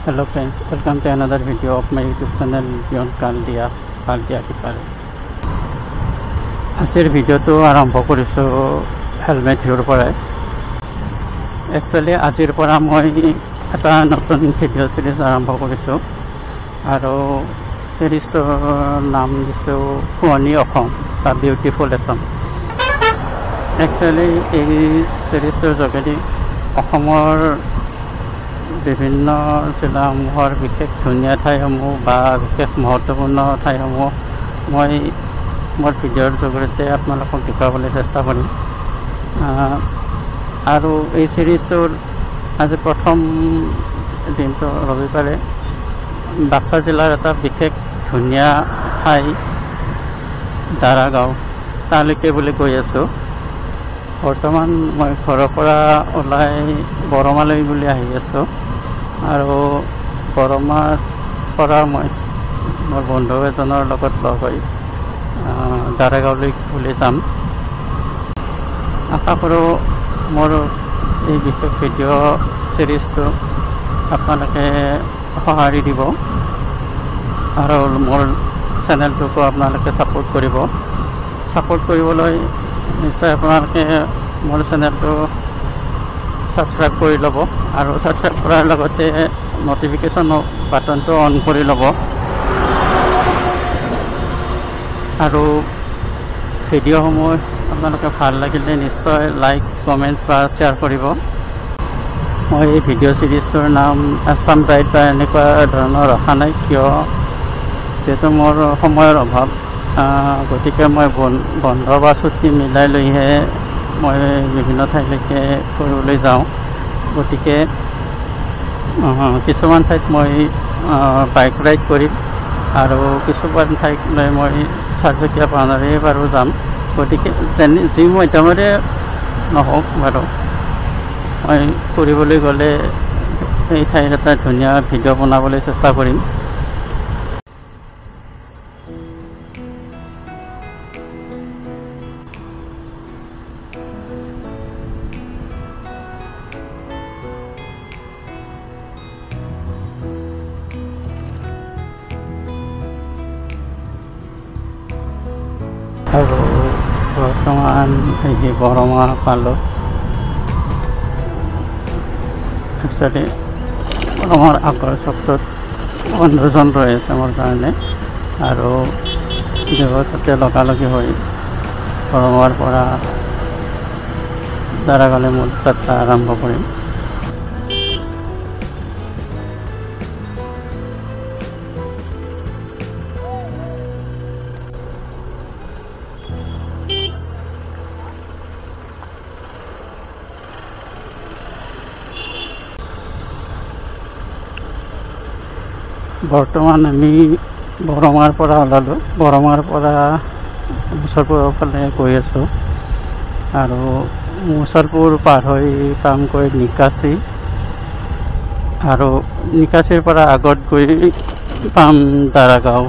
Hello friends, welcome to another video of my YouTube channel Beyond Kaldia Kipare. Azir video to arambo korisu helmet hior porai. Actually azir pora moi eta notun video series arambo korisu. Aro series to naam disu Huani Okhom, a beautiful lesson. Actually ei series to jogedi Okhomor বিভিন্ন জিলাসমূহৰ বিশেষ ধুনীয়া ঠাইসমূহ বা বিশেষ মহত্বপূৰ্ণ ঠাইসমূহ মই মোৰ ভিডিঅ'ৰ জৰিয়তে আপোনালোকক দেখুৱাবলৈ চেষ্টা কৰিম আৰু এই সিৰিজটোৰ আজি প্ৰথম দিনটো ৰবিবাৰে বাক্সা জিলাৰ এটা বিশেষ ধুনীয়া ঠাই দাৰাগাঁও তালৈকে বুলি গৈ আছোঁ বৰ্তমান মই ঘৰৰ পৰা ওলাই বৰমালৈ বুলি আহি আছোঁ আৰু বৰমাৰ পৰা মই মোৰ বন্ধু এজনৰ লগত লগ হৈ দাৰাগাঁৱলৈ বুলি যাম আশা কৰোঁ মোৰ এই বিশেষ ভিডিঅ' চিৰিজটো আপোনালোকে সঁহাৰি দিব আৰু মোৰ চেনেলটোকো আপোনালোকে ছাপোৰ্ট কৰিবলৈ নিশ্চয় আপোনালোকে মোৰ চেনেলটো সাবস্ক্ৰাইব কৰি ল'ব আৰু সাবস্ক্ৰাইব কৰাৰ লগতে নটিফিকেশন বাটনটো অন কৰি ল'ব আৰু ভিডিঅ'সমূহ আপোনালোকে ভাল লাগিলে নিশ্চয় লাইক কমেন্টছ বা শ্বেয়াৰ কৰিব মই এই ভিডিঅ' সিৰিজটোৰ নাম আসাম ব্ৰাইট বা এনেকুৱা ধৰণৰ ৰখা নাই কিয় যেটো মোৰ সময়ৰ অভাৱ গতিকে মই বন্ধ বা ছুটি মিলাই লৈহে মই বিভিন্ন ঠাইলৈকে ফুৰিবলৈ যাওঁ গতিকে কিছুমান ঠাইত মই বাইক ৰাইড কৰিম আৰু কিছুমান ঠাইলৈ মই চাৰিচকীয়া বাহনেৰে বাৰু যাম গতিকে যি মাধ্যমেৰে নহওক বাৰু মই ফুৰিবলৈ গ'লে এই ঠাইৰ এটা ধুনীয়া ভিডিঅ' বনাবলৈ চেষ্টা কৰিম আৰু বৰ্তমান এই বৰমা পালোঁ একচুৱেলি বৰমাৰ আগৰ চকটোত বন্ধুজন ৰৈ আছে মোৰ কাৰণে আৰু তাতে লগালগি হৈ বৰমাৰ পৰা দাৰাগাঁৱলৈ মোৰ যাত্ৰা আৰম্ভ কৰিম বৰ্তমান আমি বৰমাৰ পৰা ওলালোঁ বৰমাৰ পৰা মুছলপুৰৰ ফালে গৈ আছোঁ আৰু মুছলপুৰ পাৰ হৈ পামগৈ নিকাচি আৰু নিকাচিৰ পৰা আগত গৈ পাম দাৰাগাঁও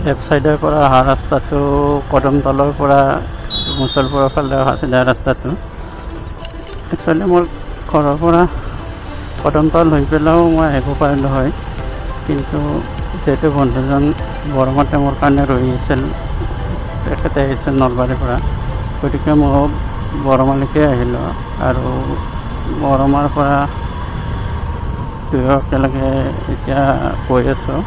লেফ্ট সাইডৰ পৰা অহা ৰাস্তাটো কদমতলৰ পৰা মুছলপুৰৰ ফালে অহা চিধা ৰাস্তাটো একচুৱেলি মোৰ ঘৰৰ পৰা কদমতল হৈ পেলাইও মই আহিব পাৰিলোঁ হয় কিন্তু যেহেতু বন্ধুজন বৰমাতে মোৰ কাৰণে ৰৈ আছিল তেখেতে আহিছিল নলবাৰীৰ পৰা গতিকে মই বৰমালৈকে আহিলোঁ আৰু বৰমাৰ পৰা দুয়ো একেলগে এতিয়া গৈ আছোঁ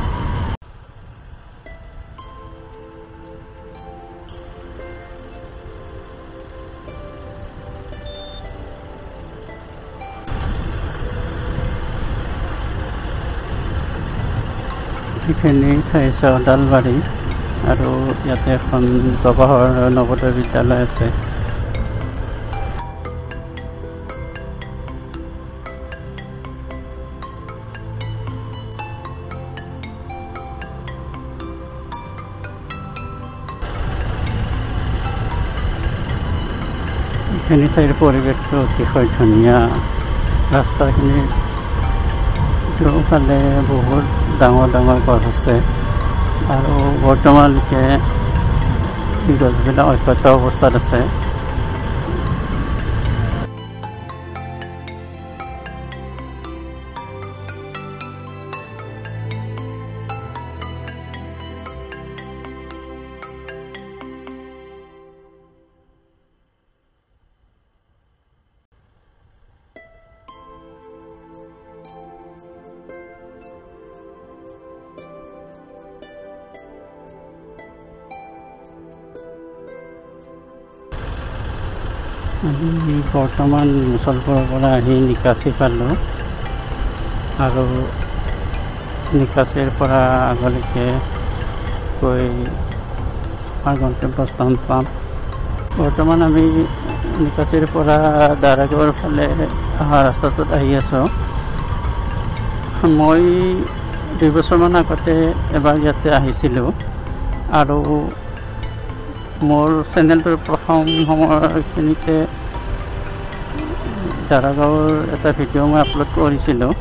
এইখিনি ঠাই হৈছে ওদালবাৰী আৰু ইয়াতে এখন জৱাহৰ নৱোদয় বিদ্যালয় আছে। এইখিনি ঠাইৰ পৰিৱেশটো অতিশয় ধুনীয়া। ৰাস্তাখিনি দুফালে বহুত ডাঙৰ ডাঙৰ গছ আছে আৰু বৰ্তমানলৈকে গছবিলাক অক্ষত অৱস্থাত আছে। আমি বৰ্তমান মুছলপুৰৰ পৰা আহি নিকাচি পালোঁ আৰু নিকাচিৰ পৰা আগলৈকে গৈ আমাৰ গন্তব্যস্থান পাম। বৰ্তমান আমি নিকাচিৰ পৰা দাৰাগাঁৱৰ ফালে অহা ৰাস্তাটোত আহি আছোঁ। মই 2 বছৰমান আগতে এবাৰ ইয়াতে আহিছিলোঁ আৰু মোৰ চেনেলটোৰ প্ৰথম সময়খিনিতে দাৰাগাঁৱৰ এটা ভিডিঅ' মই আপলোড কৰিছিলোঁ।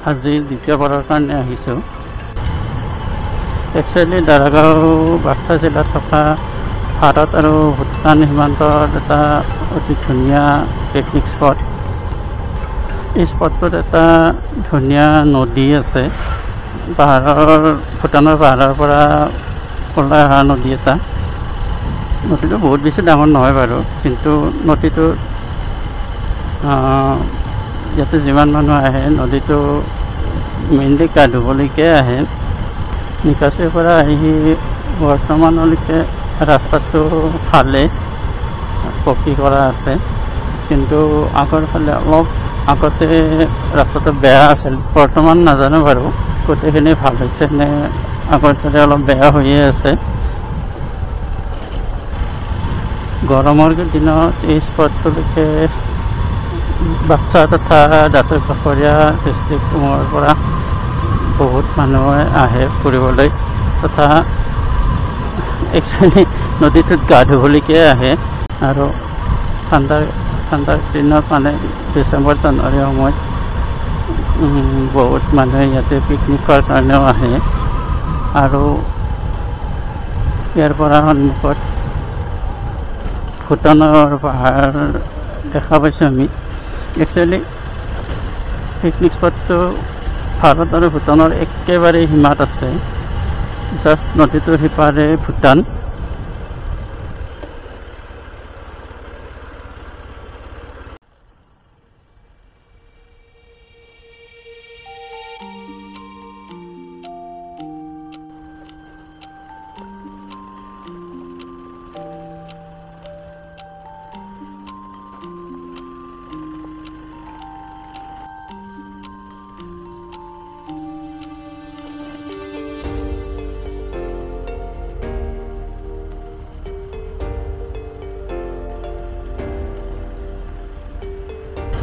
আজি দ্বিতীয়বাৰৰ কাৰণে আহিছোঁ। একচুৱেলি দাৰাগাঁও বাক্সা জিলাত থকা ভাৰত আৰু ভূটান সীমান্তৰ এটা অতি ধুনীয়া পিকনিক স্পট। এই স্পটটোত এটা ধুনীয়া নদী আছে, ভূটানৰ পাহাৰৰ পৰা ওলাই অহা নদী এটা। নদীটো বহুত বেছি ডাঙৰ নহয় বাৰু, কিন্তু নদীটো ইয়াতে যিমান মানুহ আহে নদীটো মেইনলি গা ধুবলৈকে আহে। নিকাচিৰ পৰা আহি বৰ্তমানলৈকে ৰাস্তাটো ভালেই পকী কৰা আছে, কিন্তু আগৰ ফালে অলপ আগতে ৰাস্তাটো বেয়া আছিল। বৰ্তমান নাজানো বাৰু গোটেইখিনি ভাল হৈছে নে আগৰ দৰে অলপ বেয়া হৈয়ে আছে। গৰমৰ দিনত এই স্পটটোলৈকে বাক্সা তথা দাঁতৰ কাষৰীয়া ডিষ্ট্ৰিক্টসমূহৰ পৰা বহুত মানুহে আহে ফুৰিবলৈ, তথা একচুৱেলি নদীটোত গা ধুবলৈকে আহে। আৰু ঠাণ্ডাৰ দিনত মানে ডিচেম্বৰ জানুৱাৰীৰ সময়ত বহুত মানুহে ইয়াতে পিকনিকৰ কাৰণেও আহে। আৰু ইয়াৰ পৰা সন্মুখত ভূটানৰ পাহাৰ দেখা পাইছোঁ আমি। একচুৱেলি পিকনিক স্পটটো ভাৰত আৰু ভূটানৰ একেবাৰে সীমাত আছে, জাষ্ট নদীটোৰ সিপাৰে ভূটান।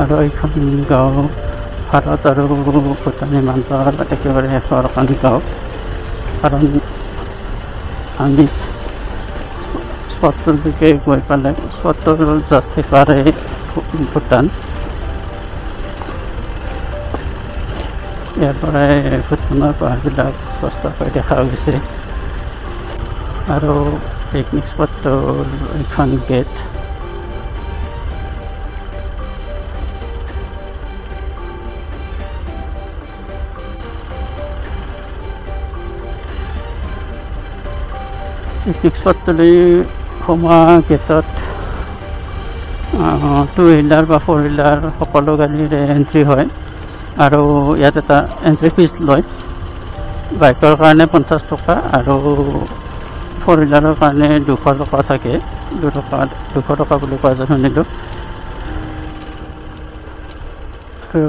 আৰু এইখন গাঁও ভাৰত আৰু ভূটান সীমান্তৰ একেবাৰে শেষৰ এখন গাঁও। কাৰণ আমি স্পটটোৰ দিকে গৈ পালে স্পটটোৰ জাষ্ট সিপাৰে ভূটান। ইয়াৰ পৰাই ভূটানৰ পাহাৰবিলাক স্পষ্টকৈ দেখা গৈছে। আৰু পিকনিক স্পটটোৰ এইখন গেট। পিকনিক স্পটটোলৈ সোমোৱা গেটত 2 হুইলাৰ বা 4 হুইলাৰ সকলো গাড়ীৰে এণ্ট্ৰি হয় আৰু ইয়াত এটা এণ্ট্ৰি ফিজ লয়। বাইকৰ কাৰণে 50 টকা আৰু 4 হুইলাৰৰ কাৰণে 200 টকা চাগে, 200 টকা বুলি কোৱা যেন শুনিলোঁ। আৰু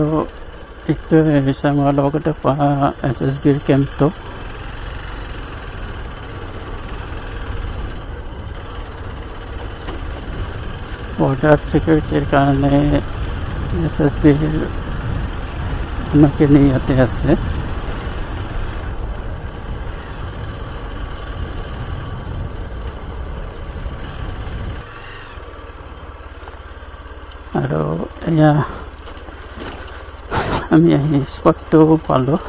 এইটো হৈছে আমাৰ লগতে পোৱা SSBৰ কেম্পটো। বৰ্ডাৰ ছিকিউৰিটিৰ কাৰণে SSBৰ মানুহখিনি ইয়াতে আছে। আৰু এয়া আমি আহি স্পটটো পালোঁ।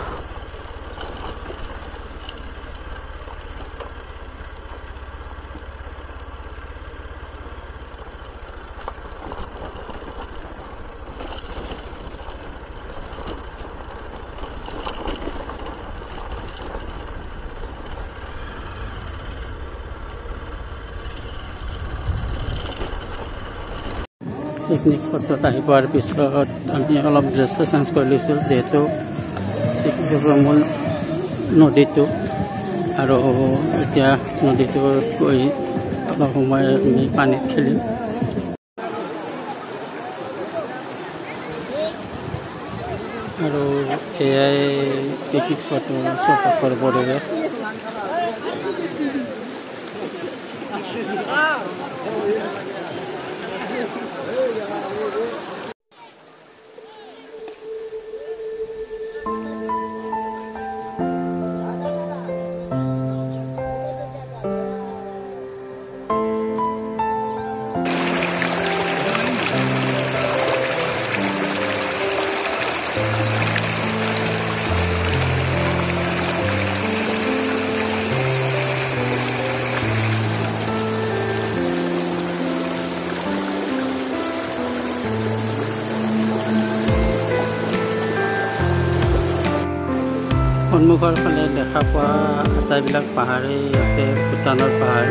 পিকনিক স্পটত আহি পোৱাৰ পিছত আমি অলপ ড্ৰেছটো চেঞ্জ কৰি লৈছোঁ, যিহেতু মূল নদীটো, আৰু এতিয়া নদীটো গৈ অলপ সময় আমি পানীত খেলিম। আৰু এয়াই পিকনিক স্পটৰ চৌপাশৰ পৰিৱেশ। সন্মুখৰ ফালে দেখা পোৱা আটাইবিলাক পাহাৰেই আছে ভূটানৰ পাহাৰ,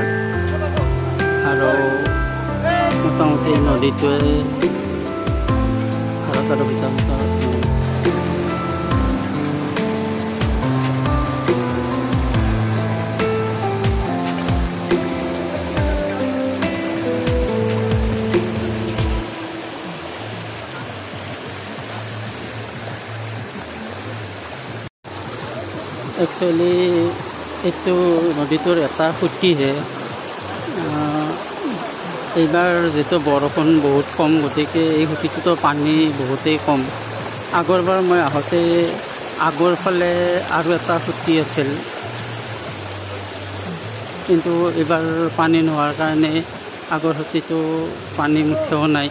আৰু মোটামুটি নদীটোৱে ভাৰত আৰু ভূটানৰ একচুৱেলি এইটো নদীটোৰ এটা সুঁতিহে। এইবাৰ যিটো বৰষুণ বহুত কম, গতিকে এই সুঁতিটোতো পানী বহুতেই কম। আগৰবাৰ মই আহোঁতে আগৰ ফালে আৰু এটা সুঁতি আছিল, কিন্তু এইবাৰ পানী নোহোৱাৰ কাৰণে আগৰ সুঁতিটো পানী মুঠেও নাই।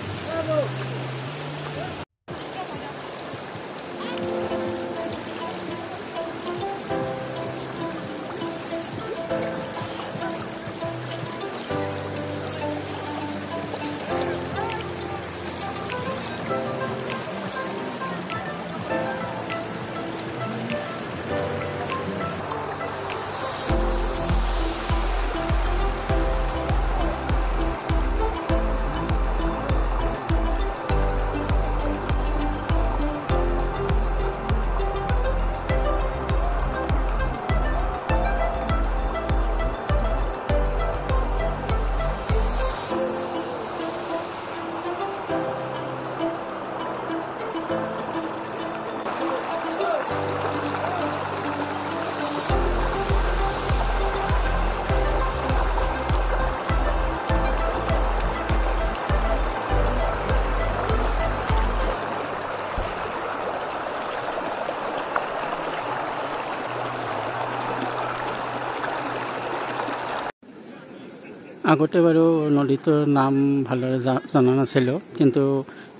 আগতে বাৰু নদীটোৰ নাম ভালদৰে জনা নাছিলোঁ, কিন্তু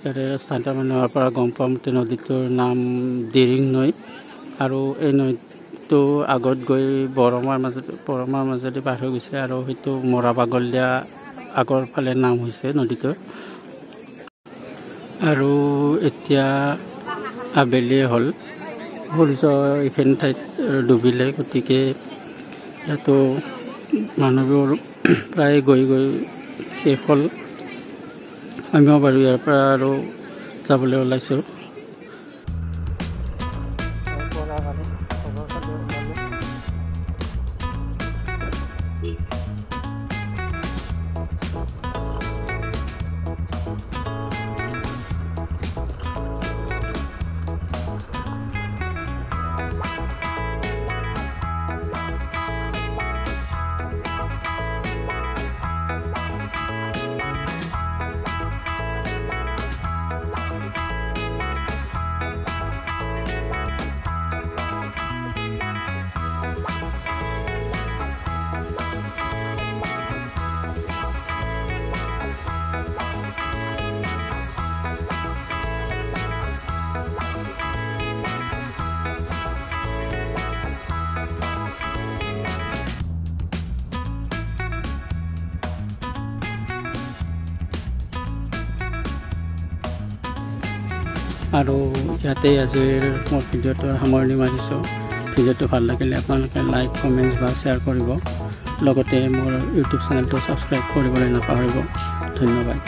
ইয়াৰে স্থানীয় মানুহৰ পৰা গম পাম যে নদীটোৰ নাম দিৰিং নৈ, আৰু এই নৈটো আগত গৈ বৰমাৰ মাজেদি পাৰ হৈ গৈছে, আৰু সেইটো মৰা বাগলীয়া আগৰ ফালে নাম হৈছে নদীটোৰ। আৰু এতিয়া আবেলি হ'ল, সূৰ্য এইখিনি ঠাইত ডুবিলে, গতিকে ইয়াতো মানুহবোৰ প্ৰায় গৈ শেষ হ'ল। আমিও বাৰু ইয়াৰ পৰা আৰু যাবলৈ ওলাইছোঁ। আৰু ইয়াতে আজিৰ মোৰ ভিডিঅ'টোৰ সামৰণি মাৰিছোঁ। ভিডিঅ'টো ভাল লাগিলে আপোনালোকে লাইক কমেণ্ট বা শ্বেয়াৰ কৰিব, লগতে মোৰ ইউটিউব চেনেলটো ছাবস্ক্ৰাইব কৰিবলৈ নাপাহৰিব। ধন্যবাদ।